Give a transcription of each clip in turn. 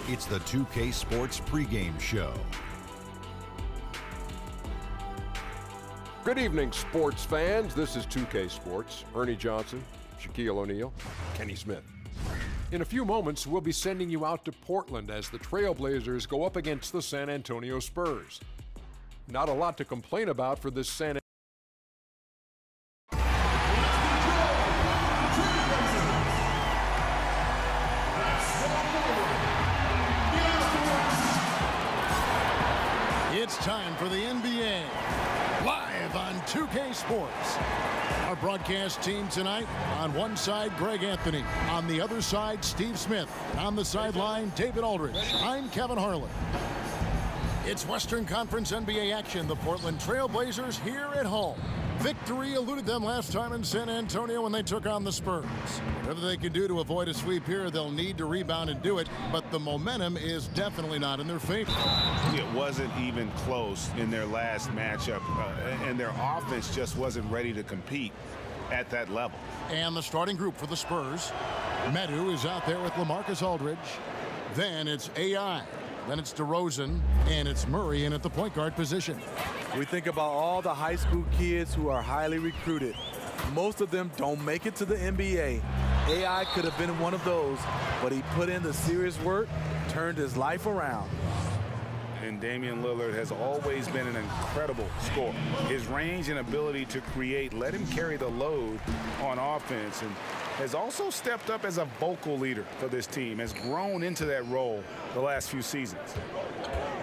It's the 2K Sports pregame show. Good evening, sports fans. This is 2K Sports. Ernie Johnson, Shaquille O'Neal, Kenny Smith. In a few moments, we'll be sending you out to Portland as the Trailblazers go up against the San Antonio Spurs. Not a lot to complain about for this San It's time for the NBA, live on 2K Sports. Our broadcast team tonight, on one side, Greg Anthony. On the other side, Steve Smith. On the sideline, David Aldridge. I'm Kevin Harlan. It's Western Conference NBA action. The Portland Trailblazers here at home. Victory eluded them last time in San Antonio when they took on the Spurs. Whatever they can do to avoid a sweep here, they'll need to rebound and do it, but the momentum is definitely not in their favor. It wasn't even close in their last matchup, and their offense just wasn't ready to compete at that level. And the starting group for the Spurs, Medu is out there with LaMarcus Aldridge. Then it's AI. Then it's DeRozan, and it's Murray in at the point guard position. We think about all the high school kids who are highly recruited. Most of them don't make it to the NBA. AI could have been one of those, but he put in the serious work, turned his life around. And Damian Lillard has always been an incredible scorer. His range and ability to create let him carry the load on offense, and has also stepped up as a vocal leader for this team, has grown into that role the last few seasons.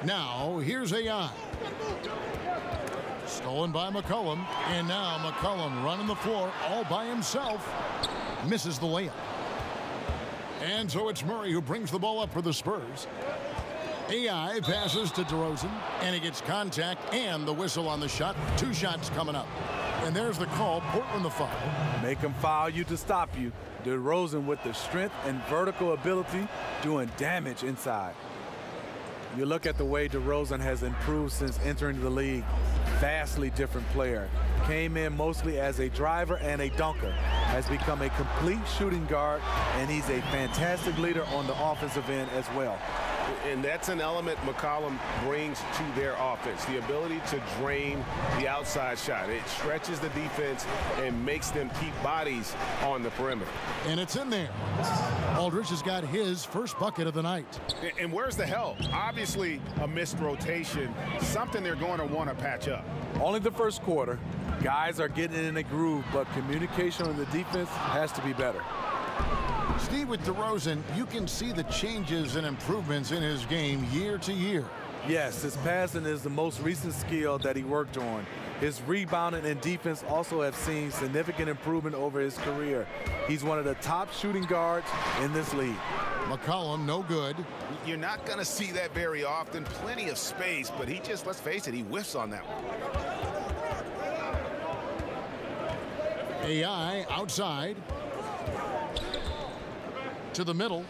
Now, here's AI. Stolen by McCollum, and now McCollum running the floor all by himself. Misses the layup. And so it's Murray who brings the ball up for the Spurs. AI passes to DeRozan, and he gets contact and the whistle on the shot. 2 shots coming up. And there's the call, Portland the foul. Make him foul you to stop you. DeRozan with the strength and vertical ability doing damage inside. You look at the way DeRozan has improved since entering the league. Vastly different player. Came in mostly as a driver and a dunker. Has become a complete shooting guard, and he's a fantastic leader on the offensive end as well. And that's an element McCollum brings to their offense, the ability to drain the outside shot. It stretches the defense and makes them keep bodies on the perimeter. And it's in there. Aldridge has got his first bucket of the night. And where's the help? Obviously a missed rotation, something they're going to want to patch up. Only the first quarter. Guys are getting in a groove, but communication on the defense has to be better. Steve, with DeRozan, you can see the changes and improvements in his game year to year. Yes, his passing is the most recent skill that he worked on. His rebounding and defense also have seen significant improvement over his career. He's one of the top shooting guards in this league. McCollum, no good. You're not going to see that very often. Plenty of space, but he just, let's face it, he whiffs on that one. AI outside. To the middle,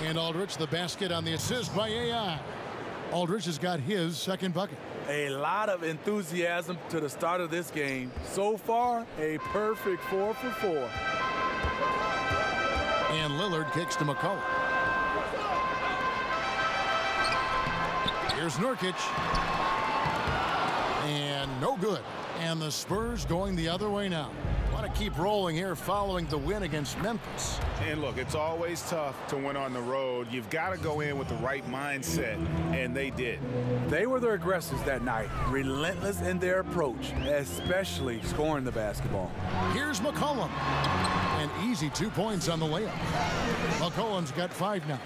and Aldridge the basket on the assist by AI. Aldridge has got his second bucket. A lot of enthusiasm to the start of this game. So far, a perfect 4 for 4. And Lillard kicks to McCollum. Here's Nurkic. And no good. And the Spurs going the other way now. Want to keep rolling here following the win against Memphis. And look, it's always tough to win on the road. You've got to go in with the right mindset, and they did. They were the aggressors that night, relentless in their approach, especially scoring the basketball. Here's McCollum. An easy 2 points on the layup. McCollum's got 5 now.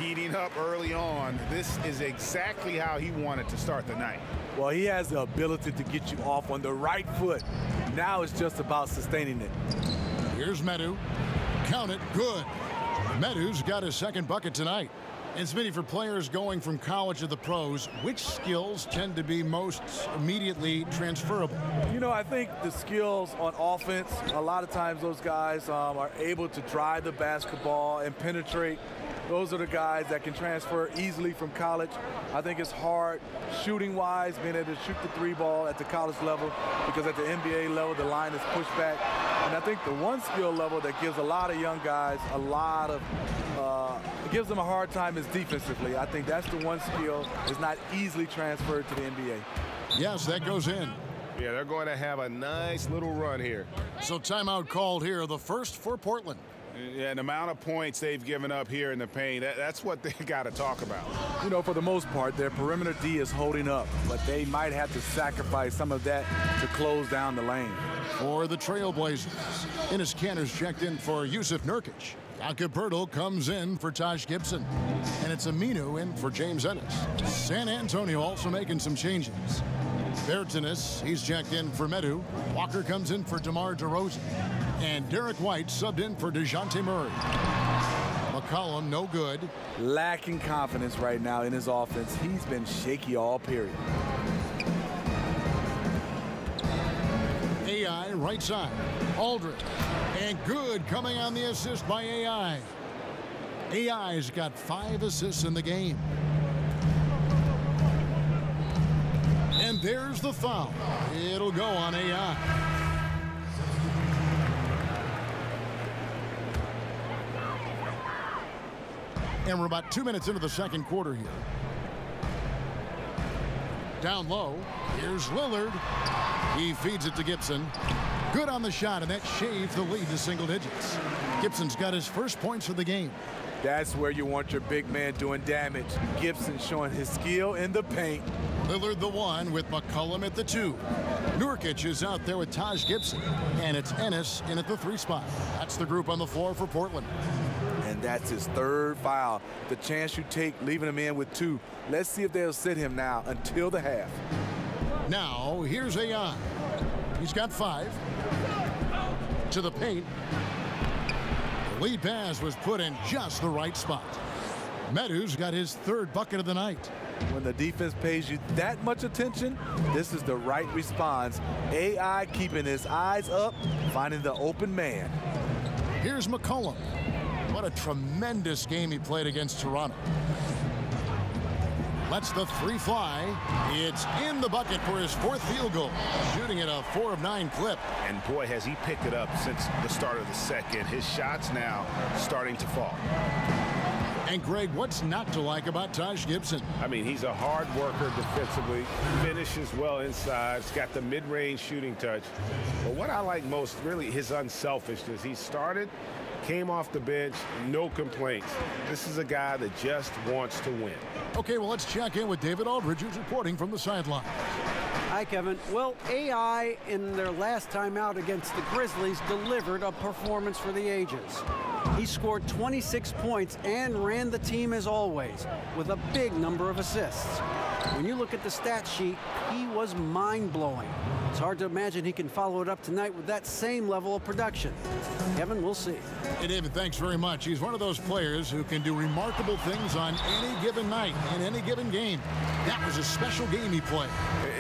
Heating up early on. This is exactly how he wanted to start the night. Well, he has the ability to get you off on the right foot. Now it's just about sustaining it. Here's Medu. Count it. Good. Medu's got his second bucket tonight. And Smitty, for players going from college to the pros, which skills tend to be most immediately transferable? You know, I think the skills on offense, a lot of times those guys are able to drive the basketball and penetrate. Those are the guys that can transfer easily from college. I think it's hard shooting-wise, being able to shoot the three ball at the college level, because at the NBA level, the line is pushed back. And I think the one skill level that gives a lot of young guys a lot of, it gives them a hard time is defensively. I think that's the one skill that's not easily transferred to the NBA. Yes, that goes in. Yeah, they're going to have a nice little run here. So timeout called here, the first for Portland. Yeah, the amount of points they've given up here in the paint, that's what they got to talk about. You know, for the most part, their perimeter D is holding up, but they might have to sacrifice some of that to close down the lane. For the Trailblazers, Enes Kanter's checked in for Yusuf Nurkic. Akapertl comes in for Taj Gibson. And it's Aminu in for James Ennis. San Antonio also making some changes. Bertanis, he's checked in for Medu. Walker comes in for DeMar DeRozan. And Derek White subbed in for DeJounte Murray. McCollum, no good. Lacking confidence right now in his offense. He's been shaky all period. AI right side. Aldridge. And good coming on the assist by AI. AI's got 5 assists in the game. And there's the foul. It'll go on AI. And we're about 2 minutes into the second quarter here. Down low, here's Lillard. He feeds it to Gibson. Good on the shot, and that shaved the lead to single digits. Gibson's got his first points of the game. That's where you want your big man doing damage. Gibson showing his skill in the paint. Lillard the 1 with McCollum at the 2. Nurkic is out there with Taj Gibson. And it's Ennis in at the 3 spot. That's the group on the floor for Portland. And that's his 3rd foul. The chance you take leaving him in with 2. Let's see if they'll sit him now until the half. Now, here's AI. He's got 5. To the paint. The lead pass was put in just the right spot. Medu's got his 3rd bucket of the night. When the defense pays you that much attention, this is the right response. AI keeping his eyes up, finding the open man. Here's McCollum. What a tremendous game he played against Toronto. Lets the 3 fly. It's in the bucket for his 4th field goal. Shooting at a 4 of 9 clip. And boy, has he picked it up since the start of the second. His shots now starting to fall. And Greg, what's not to like about Taj Gibson? I mean, he's a hard worker defensively, finishes well inside, he's got the mid-range shooting touch. But what I like most, really, his unselfishness. He started, came off the bench, no complaints. This is a guy that just wants to win. Okay, well, let's check in with David Aldridge, who's reporting from the sideline. Hi, Kevin. Well, AI in their last time out against the Grizzlies delivered a performance for the ages. He scored 26 points and ran the team as always, with a big number of assists. When you look at the stat sheet, he was mind-blowing. It's hard to imagine he can follow it up tonight with that same level of production. Kevin, we'll see. Hey, David, thanks very much. He's one of those players who can do remarkable things on any given night, in any given game. That was a special game he played.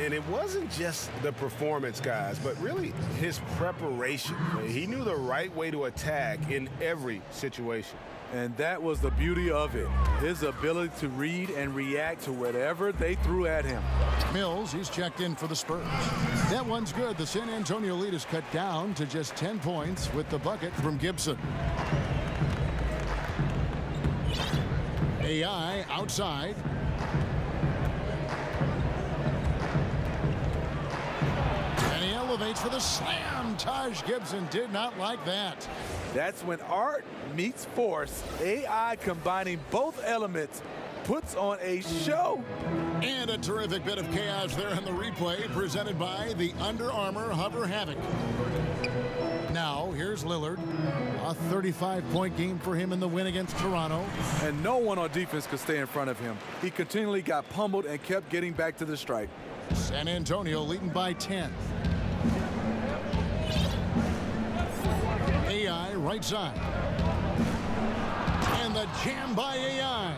And it wasn't just the performance, guys, but really his preparation. He knew the right way to attack in every situation. And that was the beauty of it. His ability to read and react to whatever they threw at him. Mills, he's checked in for the Spurs. That one's good. The San Antonio lead is cut down to just 10 points with the bucket from Gibson. AI outside. And he elevates for the slam. Taj Gibson did not like that. That's when art meets force. AI combining both elements puts on a show. And a terrific bit of chaos there in the replay presented by the Under Armour Hover Havoc. Now, here's Lillard. A 35-point game for him in the win against Toronto. And no one on defense could stay in front of him. He continually got pummeled and kept getting back to the stripe. San Antonio leading by 10. AI right side. And the jam by AI.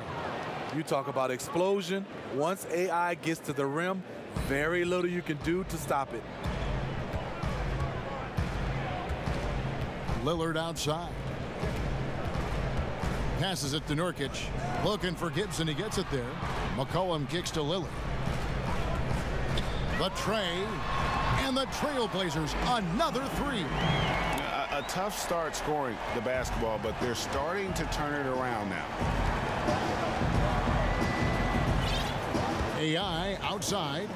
You talk about explosion. Once AI gets to the rim, very little you can do to stop it. Lillard outside. Passes it to Nurkic. Looking for Gibson. He gets it there. McCollum kicks to Lillard. The tray. And the Trailblazers, another three. A tough start scoring the basketball, but they're starting to turn it around now. AI outside.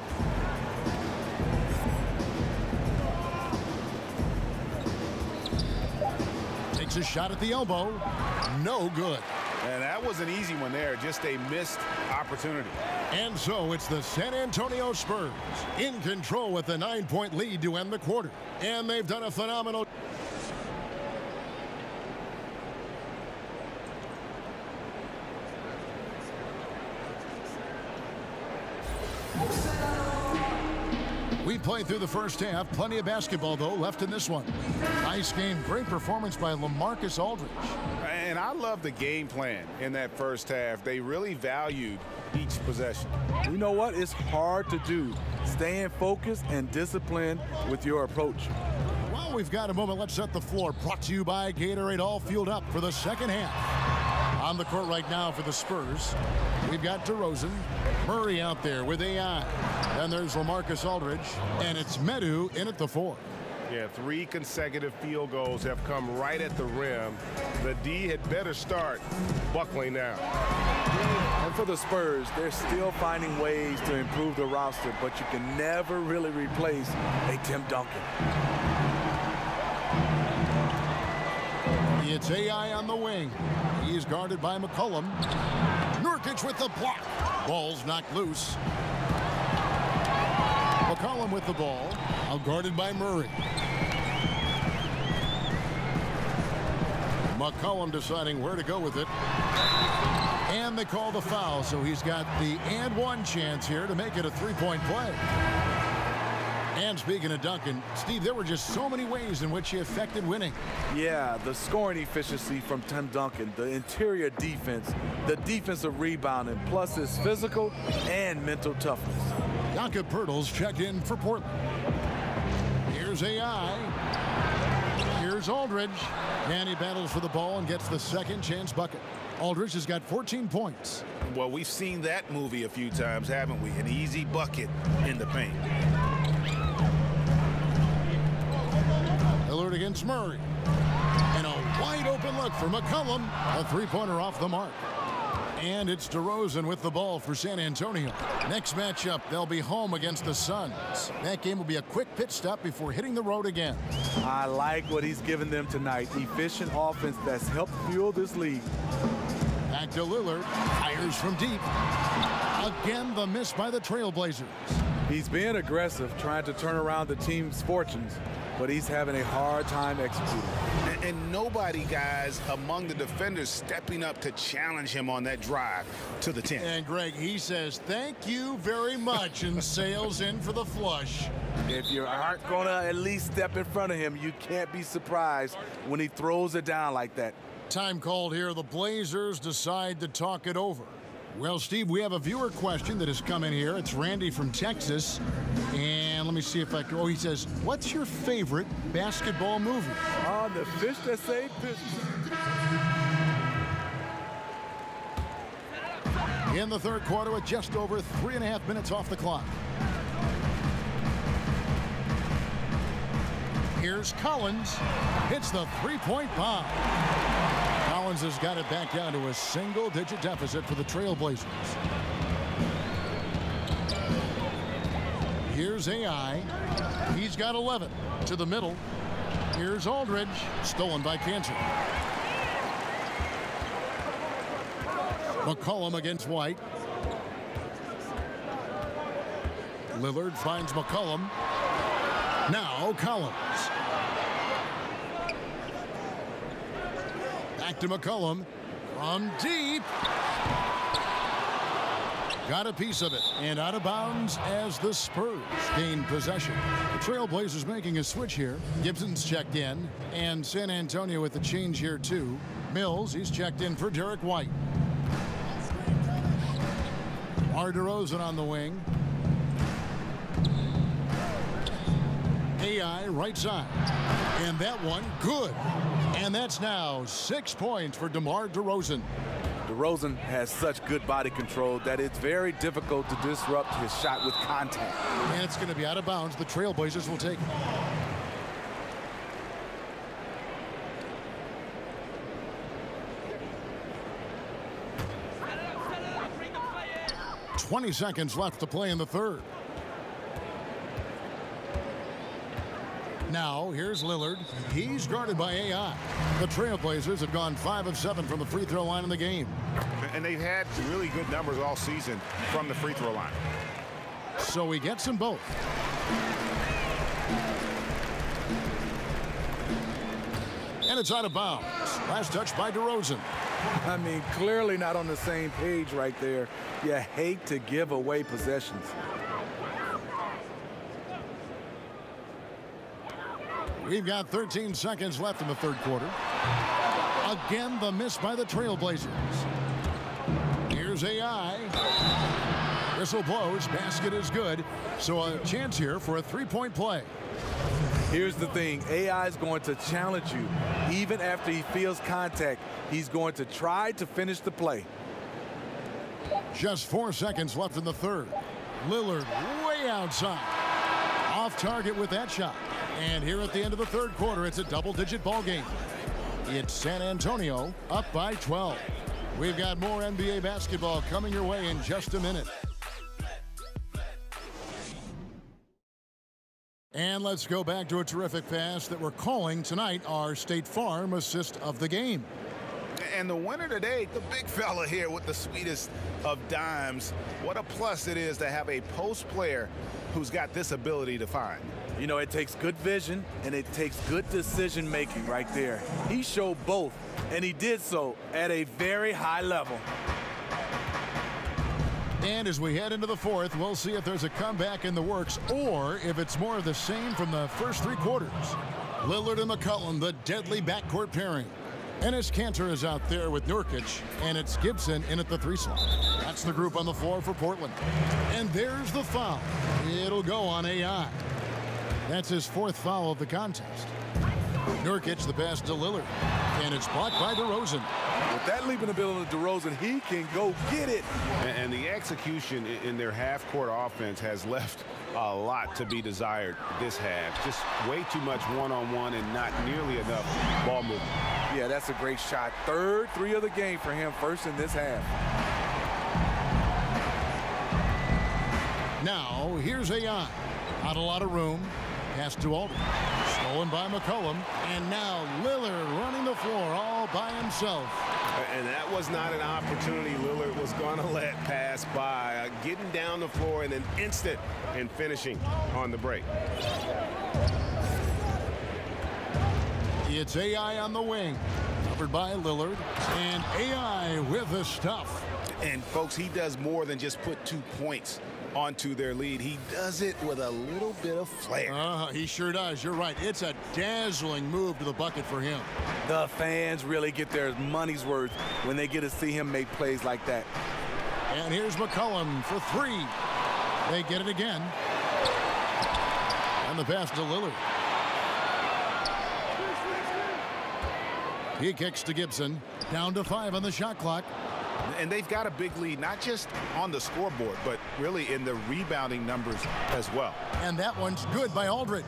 Takes a shot at the elbow. No good. And that was an easy one there, just a missed opportunity. And so it's the San Antonio Spurs in control with a 9-point lead to end the quarter. And they've done a phenomenal. We played through the first half. Plenty of basketball, though, left in this one. Nice game. Great performance by LaMarcus Aldridge. And I love the game plan in that first half. They really valued each possession. You know what? It's hard to do. Staying focused and disciplined with your approach. Well, we've got a moment. Let's set the floor. Brought to you by Gatorade, all fueled up for the second half. On the court right now for the Spurs, we've got DeRozan. Murray out there with AI. Then there's LaMarcus Aldridge. And it's Medu in at the 4. Yeah, 3 consecutive field goals have come right at the rim. The D had better start buckling now. And for the Spurs, they're still finding ways to improve the roster, but you can never really replace a Tim Duncan. It's AI on the wing. He's guarded by McCollum. Nurkic with the block. Ball's knocked loose. McCollum with the ball. Outguarded by Murray. McCollum deciding where to go with it. And they call the foul, so he's got the and one chance here to make it a three-point play. And speaking of Duncan, Steve, there were just so many ways in which he affected winning. Yeah, the scoring efficiency from Tim Duncan, the interior defense, the defensive rebounding, plus his physical and mental toughness. Jakob Poeltl's checked in for Portland. Here's AI. Here's Aldridge. And he battles for the ball and gets the second chance bucket. Aldridge has got 14 points. Well, we've seen that movie a few times, haven't we? An easy bucket in the paint. Lillard against Murray. And a wide open look for McCollum. A three-pointer off the mark. And it's DeRozan with the ball for San Antonio. Next matchup, they'll be home against the Suns. That game will be a quick pit stop before hitting the road again. I like what he's given them tonight. Efficient offense that's helped fuel this league. Back to Lillard. Fires from deep. Again, the miss by the Trailblazers. He's being aggressive, trying to turn around the team's fortunes, but he's having a hard time executing. And nobody, guys, among the defenders stepping up to challenge him on that drive to the 10. And Greg, he says, thank you very much, and sails in for the flush. If you aren't going to at least step in front of him, you can't be surprised when he throws it down like that. Time called here. The Blazers decide to talk it over. Well, Steve, we have a viewer question that has come in here. It's Randy from Texas. And let me see if I can. Oh, he says, what's your favorite basketball movie? Oh, the fish that saved fish. In the third quarter with just over 3.5 minutes off the clock. Here's Collins. Hits the three-point bomb. Collins has got it back down to a single-digit deficit for the Trailblazers. Here's AI. He's got 11 to the middle. Here's Aldridge. Stolen by Cantor. McCollum against White. Lillard finds McCollum. Now Collins. Back to McCollum from deep. Got a piece of it and out of bounds as the Spurs gain possession. The Trailblazers making a switch here. Gibson's checked in and San Antonio with the change here too. Mills, he's checked in for Derek White. DeRozan on the wing. AI right side. And that one, good. And that's now 6 points for DeMar DeRozan. DeRozan has such good body control that it's very difficult to disrupt his shot with contact. And it's going to be out of bounds. The Trailblazers will take it. 20 seconds left to play in the third. Now, here's Lillard. He's guarded by AI. The Trailblazers have gone 5 of 7 from the free throw line in the game. And they've had really good numbers all season from the free throw line. So he gets them both. And it's out of bounds. Last touch by DeRozan. I mean, clearly not on the same page right there. You hate to give away possessions. We've got 13 seconds left in the third quarter. Again, the miss by the Trailblazers. Here's AI. Whistle blows. Basket is good. So a chance here for a three-point play. Here's the thing. AI is going to challenge you. Even after he feels contact, he's going to try to finish the play. Just 4 seconds left in the third. Lillard way outside. Off target with that shot. And here at the end of the third quarter, it's a double-digit ball game. It's San Antonio up by 12. We've got more NBA basketball coming your way in just a minute. And let's go back to a terrific pass that we're calling tonight our State Farm assist of the game. And the winner today, the big fella here with the sweetest of dimes. What a plus it is to have a post player who's got this ability to find. You know, it takes good vision and it takes good decision making right there. He showed both, and he did so at a very high level. And as we head into the fourth, we'll see if there's a comeback in the works or if it's more of the same from the first three quarters. Lillard and McCollum, the deadly backcourt pairing. Enes Kanter is out there with Nurkic, and it's Gibson in at the 3 slot. That's the group on the floor for Portland. And there's the foul. It'll go on AI. That's his 4th foul of the contest. Nurkic the pass to Lillard, and it's blocked by DeRozan. With that leaping ability of DeRozan, he can go get it. And the execution in their half-court offense has left a lot to be desired this half. Just way too much one-on-one and not nearly enough ball movement. Yeah, that's a great shot. 3rd 3 of the game for him, first in this half. Now, here's AI. Not a lot of room. Pass to Aldridge. Stolen by McCollum. And now Lillard running the floor all by himself. And that was not an opportunity Lillard was going to let pass by. Getting down the floor in an instant and finishing on the break. It's AI on the wing. Covered by Lillard. And AI with the stuff. And, folks, he does more than just put 2 points onto their lead. He does it with a little bit of flair. He sure does. You're right. It's a dazzling move to the bucket for him. The fans really get their money's worth when they get to see him make plays like that. And here's McCollum for 3. They get it again. And the pass to Lillard. He kicks to Gibson. Down to 5 on the shot clock. And they've got a big lead, not just on the scoreboard, but really in the rebounding numbers as well. And that one's good by Aldridge.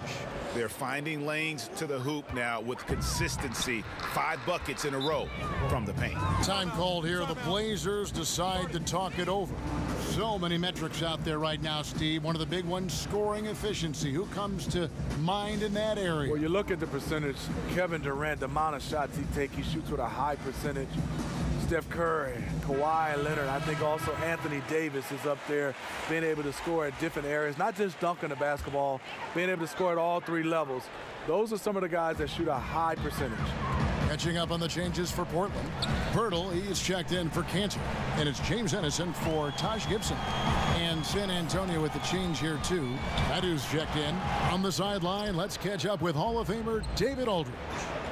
They're finding lanes to the hoop now with consistency. 5 buckets in a row from the paint. Time called here. The Blazers decide to talk it over. So many metrics out there right now, Steve. One of the big ones, scoring efficiency. Who comes to mind in that area? Well, you look at the percentage. Kevin Durant, the amount of shots he takes, he shoots with a high percentage. Steph Curry, Kawhi Leonard, I think also Anthony Davis is up there, being able to score at different areas, not just dunking the basketball, being able to score at all 3 levels. Those are some of the guys that shoot a high percentage. Catching up on the changes for Portland. Pirtle, he's checked in for Kanter. And it's James Ennison for Taj Gibson. And San Antonio with the change here, too. Adu's checked in. On the sideline, let's catch up with Hall of Famer David Aldridge.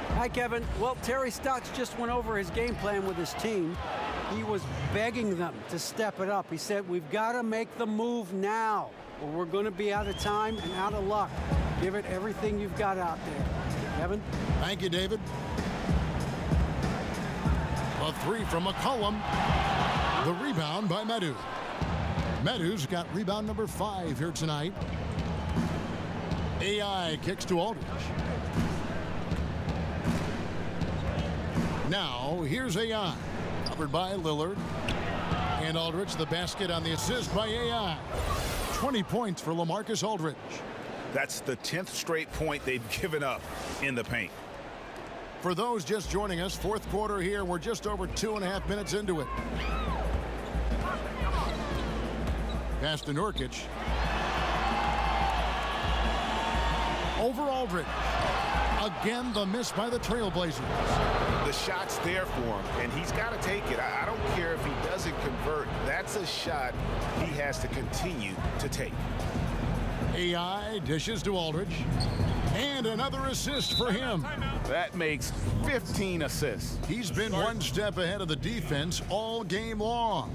Hi, Kevin. Well, Terry Stotts just went over his game plan with his team. He was begging them to step it up. He said, we've got to make the move now, or we're going to be out of time and out of luck. Give it everything you've got out there. Kevin? Thank you, David. A three from McCollum. The rebound by Medu. Medu's got rebound number 5 here tonight. AI kicks to Aldridge. Now, here's AI. Covered by Lillard. And Aldridge, the basket on the assist by AI. 20 points for LaMarcus Aldridge. That's the 10th straight point they've given up in the paint. For those just joining us, fourth quarter here. We're just over 2.5 minutes into it. Pass to Nurkic. Over Aldridge. Again, the miss by the Trailblazers. The shot's there for him, and he's got to take it. I don't care if he doesn't convert. That's a shot he has to continue to take. AI dishes to Aldridge. And another assist for him. That makes 15 assists. He's been one step ahead of the defense all game long.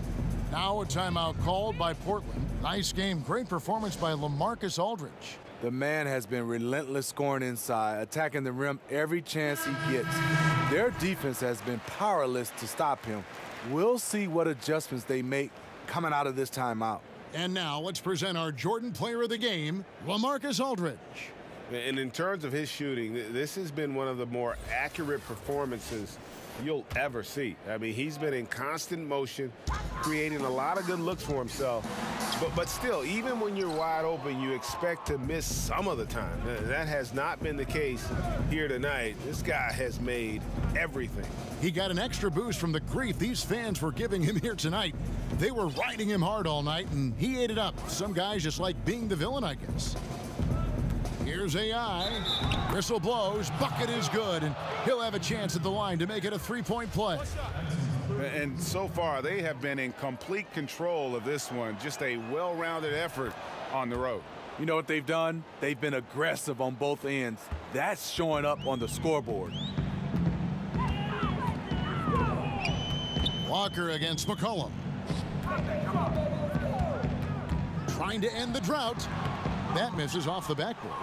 Now a timeout called by Portland. Nice game, great performance by LaMarcus Aldridge. The man has been relentless scoring inside, attacking the rim every chance he gets. Their defense has been powerless to stop him. We'll see what adjustments they make coming out of this timeout. And now let's present our Jordan Player of the Game, LaMarcus Aldridge. And in terms of his shooting, this has been one of the more accurate performances you'll ever see. I mean, he's been in constant motion, creating a lot of good looks for himself. But still, even when you're wide open, you expect to miss some of the time. That has not been the case here tonight. This guy has made everything. He got an extra boost from the grief these fans were giving him here tonight. They were riding him hard all night, and he ate it up. Some guys just like being the villain, I guess. Here's AI. Whistle blows. Bucket is good, and he'll have a chance at the line to make it a three-point play. And so far, they have been in complete control of this one. Just a well-rounded effort on the road. You know what they've done? They've been aggressive on both ends. That's showing up on the scoreboard. Walker against McCollum. Trying to end the drought. That misses off the backboard.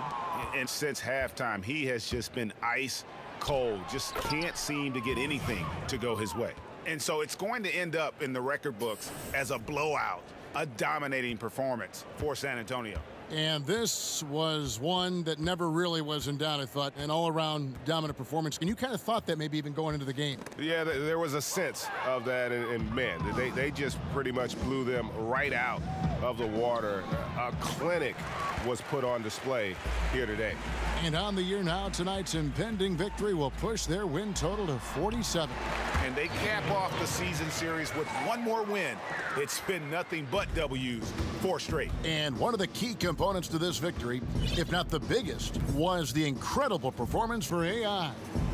And since halftime, he has just been ice cold. Just can't seem to get anything to go his way. And so it's going to end up in the record books as a blowout, a dominating performance for San Antonio. And this was one that never really was in doubt, I thought, an all-around dominant performance. And you kind of thought that maybe even going into the game. Yeah, there was a sense of that, and man, they just pretty much blew them right out of the water. A clinic was put on display here today. And on the year now, tonight's impending victory will push their win total to 47. And they cap off the season series with one more win. It's been nothing but W's, 4 straight. And one of the key components to this victory, if not the biggest, was the incredible performance for AI.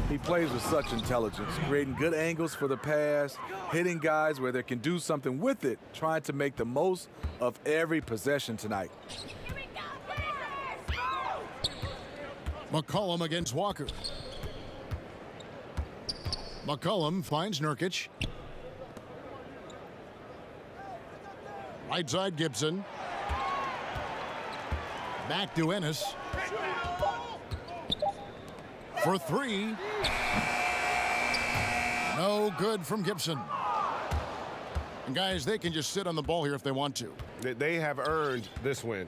He plays with such intelligence, creating good angles for the pass, hitting guys where they can do something with it, trying to make the most of every possession tonight. McCollum against Walker. McCollum finds Nurkic. Right side Gibson. Back to Ennis. For 3. No good from Gibson. And guys, they can just sit on the ball here if they want to. They have earned this win.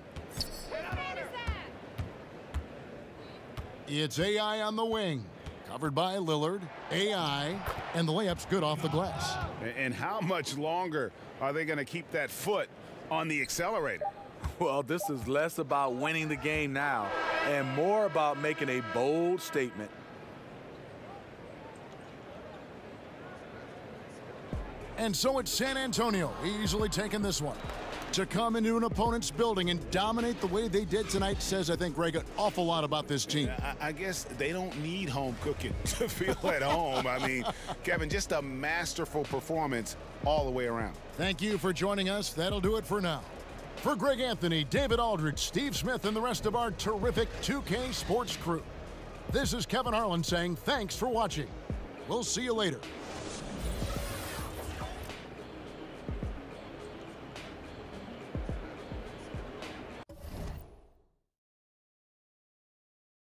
It's AI on the wing. Covered by Lillard. AI. And the layup's good off the glass. And how much longer are they going to keep that foot on the accelerator? Well, this is less about winning the game now and more about making a bold statement. And so it's San Antonio easily taking this one. To come into an opponent's building and dominate the way they did tonight says, I think, Greg, an awful lot about this team. I guess they don't need home cooking to feel at home. I mean, Kevin, just a masterful performance all the way around. Thank you for joining us. That'll do it for now. For Greg Anthony, David Aldridge, Steve Smith, and the rest of our terrific 2K Sports crew, this is Kevin Harlan saying thanks for watching. We'll see you later.